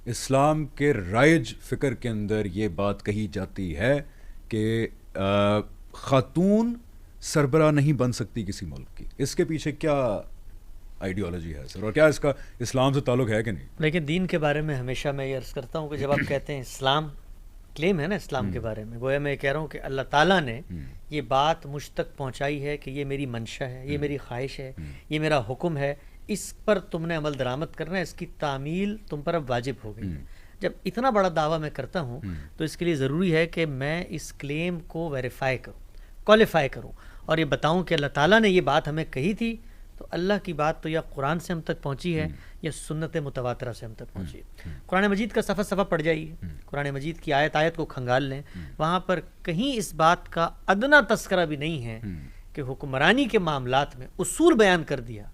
اسلام کے رائج فکر کے اندر یہ بات کہی جاتی ہے کہ خاتون سربراہ نہیں بن سکتی کسی ملک کی. اس کے پیچھے کیا آئیڈیالوجی ہے سر, اور کیا اس کا اسلام سے تعلق ہے کہ نہیں؟ لیکن دین کے بارے میں ہمیشہ میں یہ عرض کرتا ہوں کہ جب آپ کہتے ہیں اسلام, کلیم ہے نا اسلام کے بارے میں, گویا میں کہہ رہا ہوں کہ اللہ تعالیٰ نے یہ بات مجھ تک پہنچائی ہے کہ یہ میری منشا ہے, یہ میری خواہش ہے, یہ میرا حکم ہے, اس پر تم نے عمل درآمد کرنا ہے, اس کی تعمیل تم پر اب واجب ہو گئی. جب اتنا بڑا دعویٰ میں کرتا ہوں تو اس کے لیے ضروری ہے کہ میں اس کلیم کو ویریفائی کروں, کوالیفائی کروں, اور یہ بتاؤں کہ اللہ تعالیٰ نے یہ بات ہمیں کہی تھی. تو اللہ کی بات تو یا قرآن سے ہم تک پہنچی ہے یا سنت متواترہ سے ہم تک پہنچی ہے. قرآن مجید کا صفحہ صفحہ پڑھ جائیے, قرآن مجید کی آیت آیت کو کھنگال لیں, وہاں پر کہیں اس بات کا ادنا تذکرہ بھی نہیں ہے کہ حکمرانی کے معاملات میں اصول بیان کر دیا.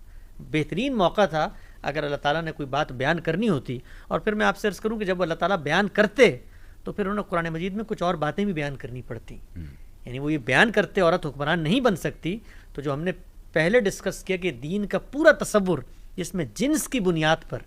بہترین موقع تھا اگر اللہ تعالیٰ نے کوئی بات بیان کرنی ہوتی. اور پھر میں آپ سے عرض کروں کہ جب اللہ تعالیٰ بیان کرتے تو پھر انہوں نے قرآن مجید میں کچھ اور باتیں بھی بیان کرنی پڑتی. یعنی وہ یہ بیان کرتے عورت حکمران نہیں بن سکتی, تو جو ہم نے پہلے ڈسکس کیا کہ دین کا پورا تصور جس میں جنس کی بنیاد پر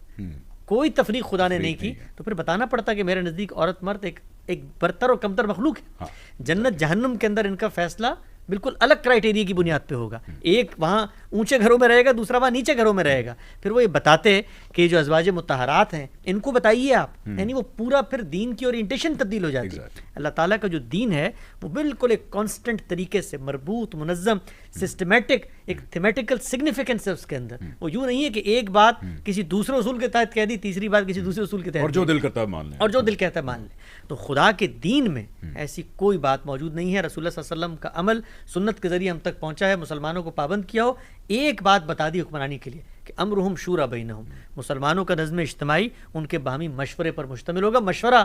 کوئی تفریق خدا نے نہیں کی, تو پھر بتانا پڑتا کہ میرے نزدیک عورت مرد ایک برتر اور کمتر مخلوق ہے. جنت جہنم کے اندر ان کا فیصلہ بالکل الگ کرائٹیریا کی بنیاد پہ ہوگا. ایک وہاں اونچے گھروں میں رہے گا, دوسرا وہاں نیچے گھروں میں رہے گا. پھر وہ یہ بتاتے کہ جو ازواج مطہرات ہیں ان کو بتائیے آپ, یعنی وہ پورا پھر دین کی اورینٹیشن تبدیل ہو جاتی ہے. اللہ تعالیٰ کا جو دین ہے وہ بالکل ایک کانسٹنٹ طریقے سے مربوط, منظم, سسٹمیٹک, ایک تھیمیٹیکل سگنیفیکنس ہے اس کے اندر. وہ یوں نہیں ہے کہ ایک بات کسی دوسرے اصول کے تحت کہہ دی, تیسری بات کسی دوسرے اصول کے تحت, اور جو دل کرتا ہے مان لیں, اور جو دل کہتا ہے مان لیں. تو خدا کے دین میں ایسی کوئی بات موجود نہیں ہے. رسول اللہ صلی اللہ علیہ وسلم کا عمل سنت کے ذریعے ہم تک پہنچا ہے, مسلمانوں کو پابند کیا ہو. ایک بات بتا دی حکمرانی کے لیے کہ امرہم شورا بینہم, مسلمانوں کا نظم اجتماعی ان کے باہمی مشورے پر مشتمل ہوگا. مشورہ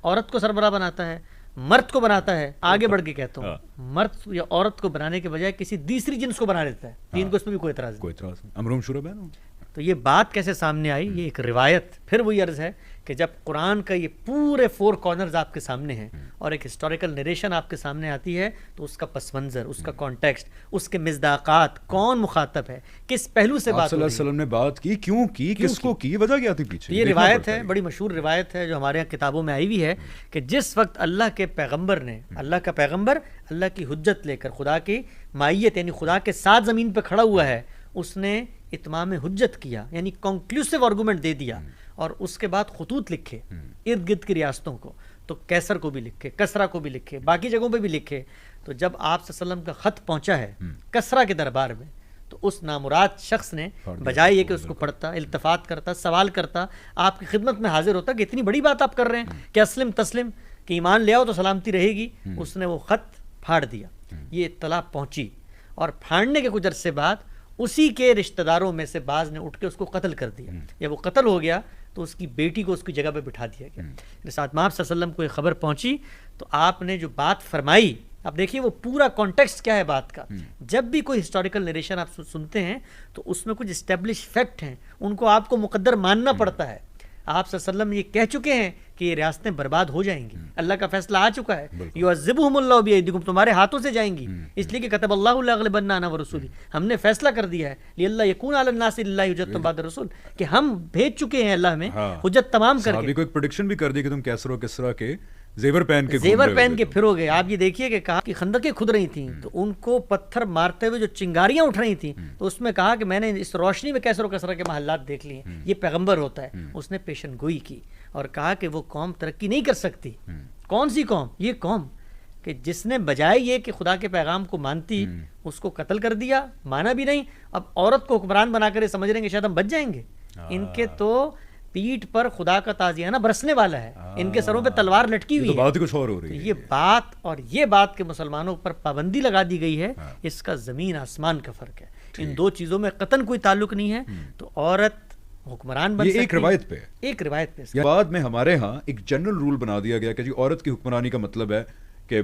عورت کو سربراہ بناتا ہے, مرد کو بناتا ہے. آگے بڑھ کے کہتا ہوں, مرد یا عورت کو بنانے کے بجائے کسی تیسری جنس کو بنا دیتا ہے. دین کو اس پہ بھی کوئی اعتراض نہیں. امرہم شورا بینہم. تو یہ بات کیسے سامنے آئی؟ یہ ایک روایت. پھر وہی عرض ہے کہ جب قرآن کا یہ پورے 4 کارنرز آپ کے سامنے ہیں اور ایک ہسٹوریکل نریشن آپ کے سامنے آتی ہے, تو اس کا پس منظر, اس کا کانٹیکسٹ, اس کے مصداقات, کون مخاطب ہے, کس پہلو سے بات, صلی اللہ علیہ وسلم نے بات کی, کیوں کی, کس کو کی, وجہ کیا تھی پیچھے. یہ روایت ہے, بڑی مشہور روایت ہے جو ہمارے یہاں کتابوں میں آئی ہوئی ہے کہ جس وقت اللہ کے پیغمبر نے, اللہ کا پیغمبر اللہ کی حجت لے کر, خدا کی مائیت یعنی خدا کے ساتھ زمین پہ کھڑا ہوا ہے, اس نے اتمام حجت کیا, یعنی کنکلوسیو آرگومنٹ دے دیا, اور اس کے بعد خطوط لکھے ارد گرد کی ریاستوں کو, تو کیسر کو بھی لکھے, کسرا کو بھی لکھے, باقی جگہوں پہ بھی لکھے. تو جب آپ صلی اللہ علیہ وسلم کا خط پہنچا ہے کسرا کے دربار میں, تو اس نامراد شخص نے بجائے یہ کہ اس کو پڑھتا, التفات کرتا, سوال کرتا, آپ کی خدمت میں حاضر ہوتا کہ اتنی بڑی بات آپ کر رہے ہیں کہ اسلم تسلم, کہ ایمان لے آؤ تو سلامتی رہے گی, اس نے وہ خط پھاڑ دیا. یہ اطلاع پہنچی, اور پھاڑنے کے کچھ عرصے بعد اسی کے رشتہ داروں میں سے بعض نے اٹھ کے اس کو قتل کر دیا. جب وہ قتل ہو گیا تو اس کی بیٹی کو اس کی جگہ پہ بٹھا دیا گیا. ساتھ میں آپ صلی اللہ علیہ وسلم کو یہ خبر پہنچی تو آپ نے جو بات فرمائی, اب دیکھیے وہ پورا کانٹیکسٹ کیا ہے بات کا. جب بھی کوئی ہسٹوریکل نریشن آپ سنتے ہیں تو اس میں کچھ اسٹیبلش فیکٹ ہیں, ان کو آپ کو مقدر ماننا پڑتا ہے. آپ صلی اللہ علیہ وسلم یہ کہہ چکے ہیں کہ یہ ریاستیں برباد ہو جائیں گی, اللہ کا فیصلہ آ چکا ہے, یعذبہم اللہ بایدیکم, تمہارے ہاتھوں سے جائیں گی, اس لیے کہ کتب اللہ لاغلبن انا ورسولی, ہم نے فیصلہ کر دیا ہے, لئلا یکون علی الناس الا حجۃ بعد الرسول, کہ ہم بھیج چکے ہیں اللہ میں حجت تمام کر کے. صحابی کو ایک پریڈکشن بھی کر دی کہ تم کیسر و کسرا کے زیور پہن کے پھرو گے. آپ یہ دیکھیے کہ کہا کہ خندقیں کھد رہی تھیں تو ان کو پتھر مارتے ہوئے جو چنگاریاں اٹھ رہی تھیں, تو اس میں کہا کہ میں نے اس روشنی میں کیسر و کسرا کے محلات دیکھ لیے, یہ پیغمبر ہوتا ہے. اس نے پیشن گوئی کی اور کہا کہ وہ قوم ترقی نہیں کر سکتی. کون سی قوم؟ یہ قوم کہ جس نے بجائے یہ کہ خدا کے پیغام کو مانتی, اس کو قتل کر دیا, مانا بھی نہیں. اب عورت کو حکمران بنا کر یہ سمجھ رہے ہیں کہ شاید ہم بچ جائیں گے. ان کے تو پیٹھ پر خدا کا تازیانہ برسنے والا ہے, ان کے سروں پہ تلوار لٹکی ہوئی ہے. بات کچھ اور ہو رہی ہے. یہ بات اور یہ بات کہ مسلمانوں پر پابندی لگا دی گئی ہے, اس کا زمین آسمان کا فرق ہے. ان دو چیزوں میں قطعاً کوئی تعلق نہیں ہے. تو عورت حکمران بن سکتی ہے. ایک روایت پہ, ایک روایت پہ. بعد میں ہمارے ہاں ایک جنرل رول بنا دیا گیا کہ جی عورت کی حکمرانی کا مطلب ہے کہ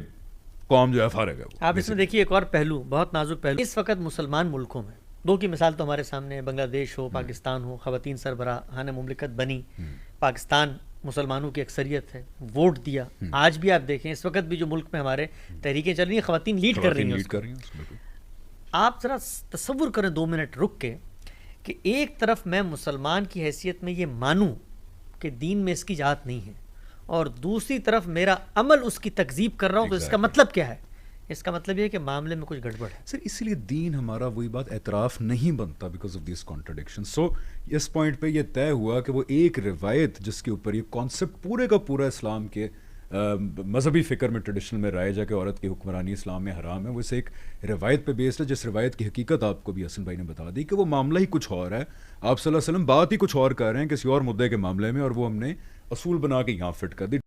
قوم جو ہے فارغ ہے. آپ اس میں دیکھیے ایک اور پہلو, بہت نازک پہلو. اس وقت مسلمان ملکوں میں دو کی مثال تو ہمارے سامنے, بنگلہ دیش ہو, پاکستان ہو, خواتین سربراہان مملکت بنی. پاکستان مسلمانوں کی اکثریت ہے, ووٹ دیا. آج بھی آپ دیکھیں اس وقت بھی جو ملک میں ہمارے تحریکیں چل رہی ہیں, خواتین لیڈ کر رہی ہیں. آپ ذرا تصور کریں 2 منٹ رک کے کہ ایک طرف میں مسلمان کی حیثیت میں یہ مانوں کہ دین میں اس کی اجازت نہیں ہے، اور دوسری طرف میرا عمل اس کی تکذیب کر رہا ہوں، تو اس کا مطلب کیا ہے؟ اس کا مطلب یہ ہے کہ معاملے میں کچھ گڑبڑ ہے. سر اسی لیے دین ہمارا وہی بات اعتراف نہیں بنتا because of this contradiction. So اس پوائنٹ پہ یہ طے ہوا کہ وہ ایک روایت جس کے اوپر یہ کانسیپٹ پورے کا پورا اسلام کے مذہبی فکر میں ٹریڈیشنل میں رائج ہے کہ عورت کی حکمرانی اسلام میں حرام ہے، وہ اسے ایک روایت پہ بیسڈ ہے، جس روایت کی حقیقت آپ کو بھی حسن بھائی نے بتا دی کہ وہ معاملہ ہی کچھ اور ہے. آپ صلی اللہ علیہ وسلم بات ہی کچھ اور کر رہے ہیں کسی اور مدعے کے معاملے میں، اور وہ ہم نے اصول بنا کے یہاں فٹ کر دی.